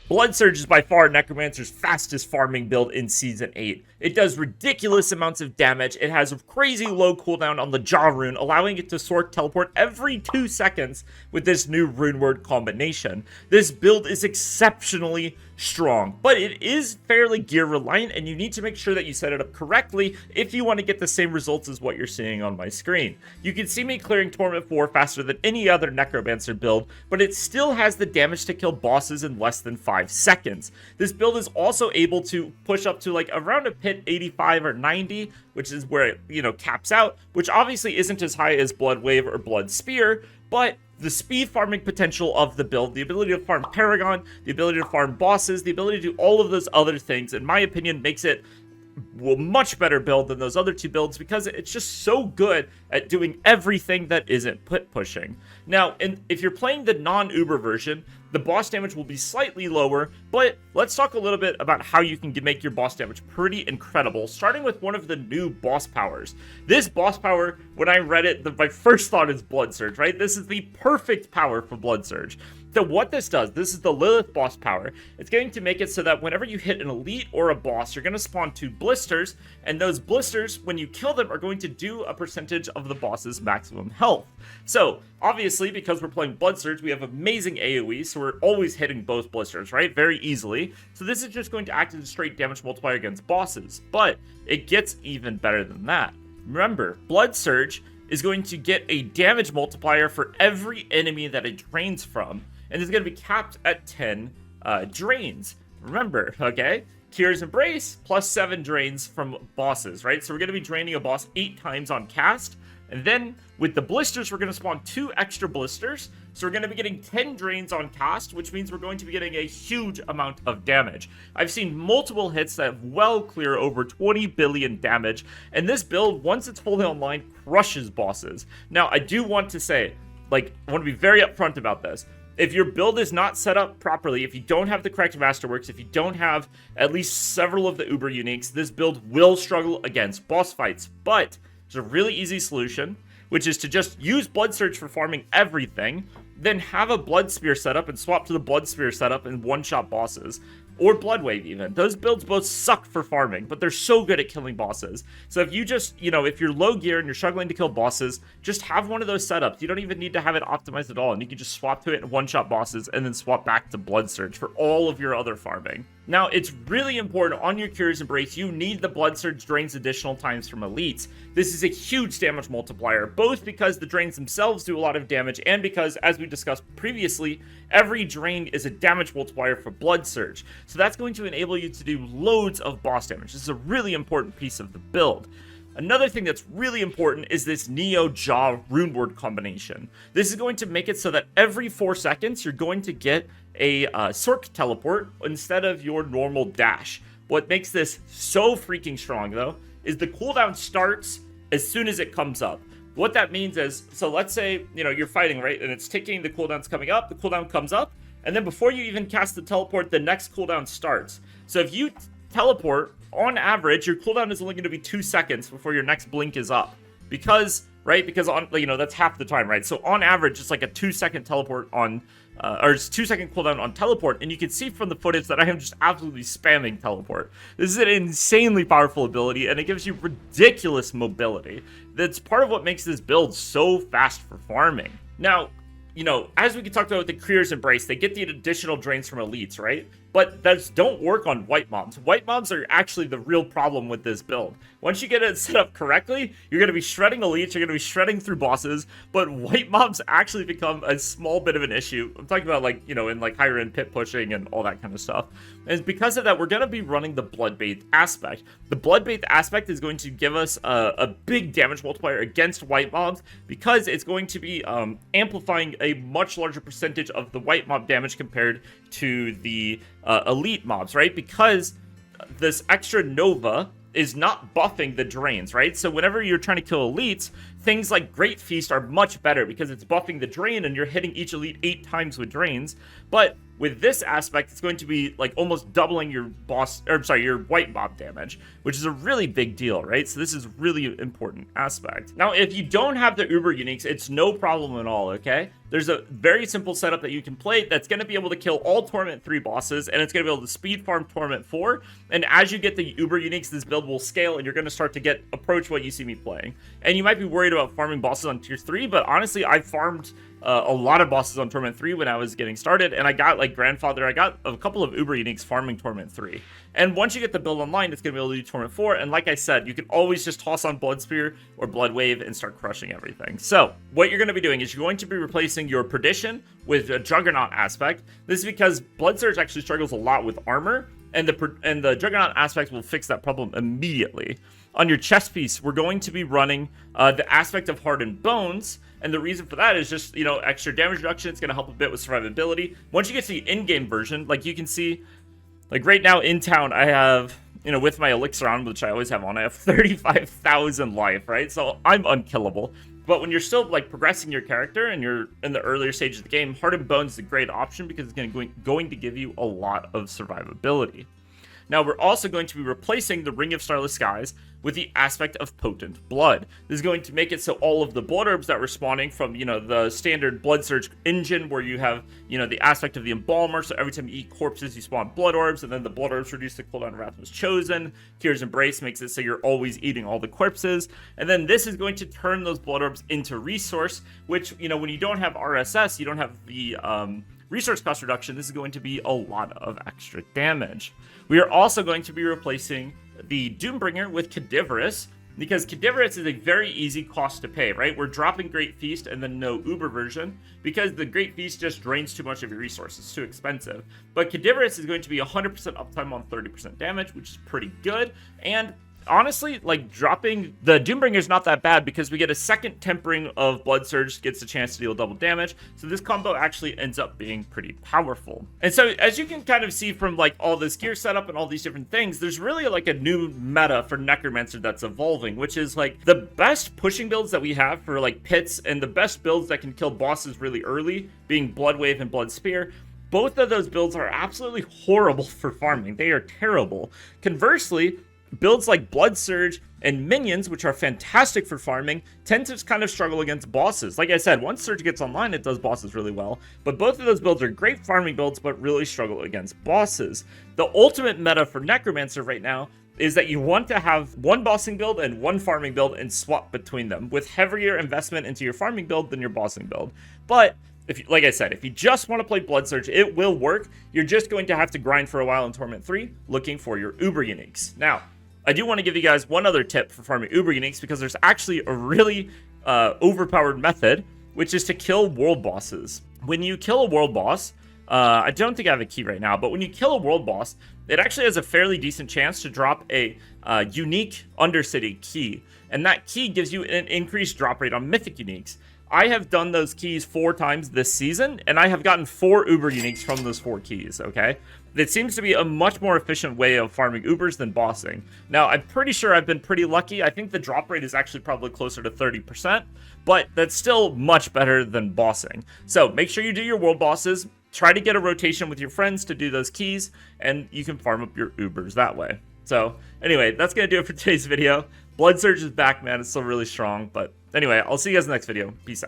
Blood Surge is by far Necromancer's fastest farming build in Season 8. It does ridiculous amounts of damage, it has a crazy low cooldown on the Jaw rune, allowing it to sort teleport every 2 seconds with this new rune word combination. This build is exceptionally strong, but it is fairly gear reliant, and you need to make sure that you set it up correctly if you want to get the same results as what you're seeing on my screen. You can see me clearing Torment 4 faster than any other Necromancer build, but it still has the damage to kill bosses in less than 5 seconds. This build is also able to push up to like around a pit 85 or 90, which is where it, caps out, which obviously isn't as high as Blood Wave or Blood Spear, but the speed farming potential of the build, the ability to farm Paragon, the ability to farm bosses, the ability to do all of those other things, in my opinion, makes it a much better build than those other two builds because it's just so good at doing everything that isn't pit pushing. Now, if you're playing the non-Uber version, the boss damage will be slightly lower, but let's talk a little bit about how you can make your boss damage pretty incredible, starting with one of the new boss powers. This boss power, when I read it, my first thought is Blood Surge, right? This is the perfect power for Blood Surge. So what this does, this is the Lilith boss power. It's going to make it so that whenever you hit an elite or a boss, you're going to spawn 2 blisters, and those blisters, when you kill them, are going to do a percentage of the boss's maximum health. So, obviously, because we're playing Blood Surge, we have amazing AoE, so we're always hitting both blisters, right? Very easily. So this is just going to act as a straight damage multiplier against bosses, but it gets even better than that. Remember, Blood Surge is going to get a damage multiplier for every enemy that it drains from, and it's going to be capped at 10 drains. Remember, okay? Curious Embrace plus 7 drains from bosses, right? So we're going to be draining a boss 8 times on cast, and then with the blisters, we're going to spawn 2 extra blisters, so we're going to be getting 10 drains on cast, which means we're going to be getting a huge amount of damage. I've seen multiple hits that have well clear over 20 billion damage, and this build, once it's fully online, crushes bosses. Now, I do want to say, I want to be very upfront about this. If your build is not set up properly, if you don't have the correct masterworks, if you don't have at least several of the Uber uniques, this build will struggle against boss fights. But there's a really easy solution, which is to just use Blood Surge for farming everything, then have a Blood Spear setup and swap to the Blood Spear setup and one-shot bosses. Or Blood Wave even. Those builds both suck for farming, but they're so good at killing bosses. So if you just, if you're low gear and you're struggling to kill bosses, just have one of those setups. You don't even need to have it optimized at all, and you can just swap to it and one-shot bosses and then swap back to Blood Surge for all of your other farming. Now, it's really important on your Curious Embrace, you need the Blood Surge drains additional times from elites. This is a huge damage multiplier, both because the drains themselves do a lot of damage, and because, as we discussed previously, every drain is a damage multiplier for Blood Surge. So that's going to enable you to do loads of boss damage. This is a really important piece of the build. Another thing that's really important is this Neo Jaw rune word combination. This is going to make it so that every 4 seconds you're going to get a Sork teleport instead of your normal dash. What makes this so freaking strong, though, is the cooldown starts as soon as it comes up. What that means is, so let's say, you're fighting, right? And it's ticking, the cooldown's coming up, the cooldown comes up, and then before you even cast the teleport, the next cooldown starts. So if you teleport, on average, your cooldown is only going to be 2 seconds before your next blink is up. Because on, that's half the time, right? So on average, it's like a 2-second teleport on, or it's 2-second cooldown on teleport, and you can see from the footage that I am just absolutely spamming teleport. This is an insanely powerful ability, and it gives you ridiculous mobility. That's part of what makes this build so fast for farming. Now, as we talked about with the Curious Embrace, they get the additional drains from elites, right? But those don't work on white mobs. White mobs are actually the real problem with this build. Once you get it set up correctly, you're going to be shredding elites, you're going to be shredding through bosses, but white mobs actually become a small bit of an issue. I'm talking about, in higher end pit pushing and all that kind of stuff. And because of that, we're going to be running the Bloodbathe aspect. The Bloodbathe aspect is going to give us a big damage multiplier against white mobs because it's going to be amplifying a much larger percentage of the white mob damage compared to the elite mobs, right? Because this extra Nova is not buffing the drains, right? So whenever you're trying to kill elites, things like Great Feast are much better because it's buffing the drain and you're hitting each elite 8 times with drains. But with this aspect, it's going to be like almost doubling your your white mob damage, which is a really big deal, right? So this is really important aspect. Now, if you don't have the Uber uniques, it's no problem at all, okay? There's a very simple setup that you can play that's going to be able to kill all Torment 3 bosses, and it's going to be able to speed farm Torment 4. And as you get the Uber uniques, this build will scale, and you're going to start to approach what you see me playing. And you might be worried about farming bosses on tier 3, but honestly, I farmed a lot of bosses on Torment 3 when I was getting started, and I got like Grandfather, I got a couple of Uber uniques farming Torment 3. And once you get the build online, it's going to be able to do Torment 4, and like I said, you can always just toss on Blood Spear or Blood Wave and start crushing everything. So, what you're going to be doing is you're going to be replacing your Perdition with a Juggernaut aspect. This is because Blood Surge actually struggles a lot with armor, and the Juggernaut aspect will fix that problem immediately. On your chest piece, we're going to be running the aspect of Hardened Bones, and the reason for that is just, you know, extra damage reduction. It's going to help a bit with survivability. Once you get to the in-game version, like you can see, like right now in town, I have, you know, with my elixir on, which I always have on, I have 35,000 life, right? So I'm unkillable. But when you're still like progressing your character and you're in the earlier stage of the game, Hardened Bones is a great option because it's going to give you a lot of survivability. Now, we're also going to be replacing the Ring of Starless Skies with the aspect of Potent Blood. This is going to make it so all of the blood orbs that were spawning from, you know, the standard Blood Surge engine where you have, you know, the aspect of the Embalmer, so every time you eat corpses, you spawn blood orbs, and then the blood orbs reduce the cooldown of Wrathman's Chosen. Tyr's Embrace makes it so you're always eating all the corpses. And then this is going to turn those blood orbs into resource, which, you know, when you don't have RSS, you don't have the resource cost reduction, this is going to be a lot of extra damage. We are also going to be replacing the Doombringer with Cadaverous, because Cadaverous is a very easy cost to pay, right? We're dropping Great Feast and then no Uber version, because the Great Feast just drains too much of your resources. It's too expensive. But Cadaverous is going to be 100% uptime on 30% damage, which is pretty good, and honestly, like, dropping the Doombringer is not that bad because we get a second tempering of Blood Surge, gets a chance to deal double damage. So this combo actually ends up being pretty powerful. And so as you can kind of see from like all this gear setup and all these different things, there's really like a new meta for Necromancer that's evolving, which is like the best pushing builds that we have for like pits and the best builds that can kill bosses really early, being Blood Wave and Blood Spear. Both of those builds are absolutely horrible for farming. They are terrible. Conversely, builds like Blood Surge and Minions, which are fantastic for farming, tend to kind of struggle against bosses. Like I said, once Surge gets online, it does bosses really well. But both of those builds are great farming builds, but really struggle against bosses. The ultimate meta for Necromancer right now is that you want to have one bossing build and one farming build and swap between them, with heavier investment into your farming build than your bossing build. But like I said, if you just want to play Blood Surge, it will work. You're just going to have to grind for a while in Torment 3, looking for your Uber uniques. Now, I do want to give you guys one other tip for farming Uber uniques, because there's actually a really overpowered method, which is to kill world bosses. When you kill a world boss, I don't think I have a key right now, but when you kill a world boss, it actually has a fairly decent chance to drop a unique Undercity key, and that key gives you an increased drop rate on mythic uniques. I have done those keys 4 times this season, and I have gotten 4 Uber uniques from those 4 keys, okay? It seems to be a much more efficient way of farming Ubers than bossing. Now, I'm pretty sure I've been pretty lucky. I think the drop rate is actually probably closer to 30%, but that's still much better than bossing. So make sure you do your world bosses, try to get a rotation with your friends to do those keys, and you can farm up your Ubers that way. So anyway, that's going to do it for today's video. Blood Surge is back, man. It's still really strong, but anyway, I'll see you guys in the next video. Peace out.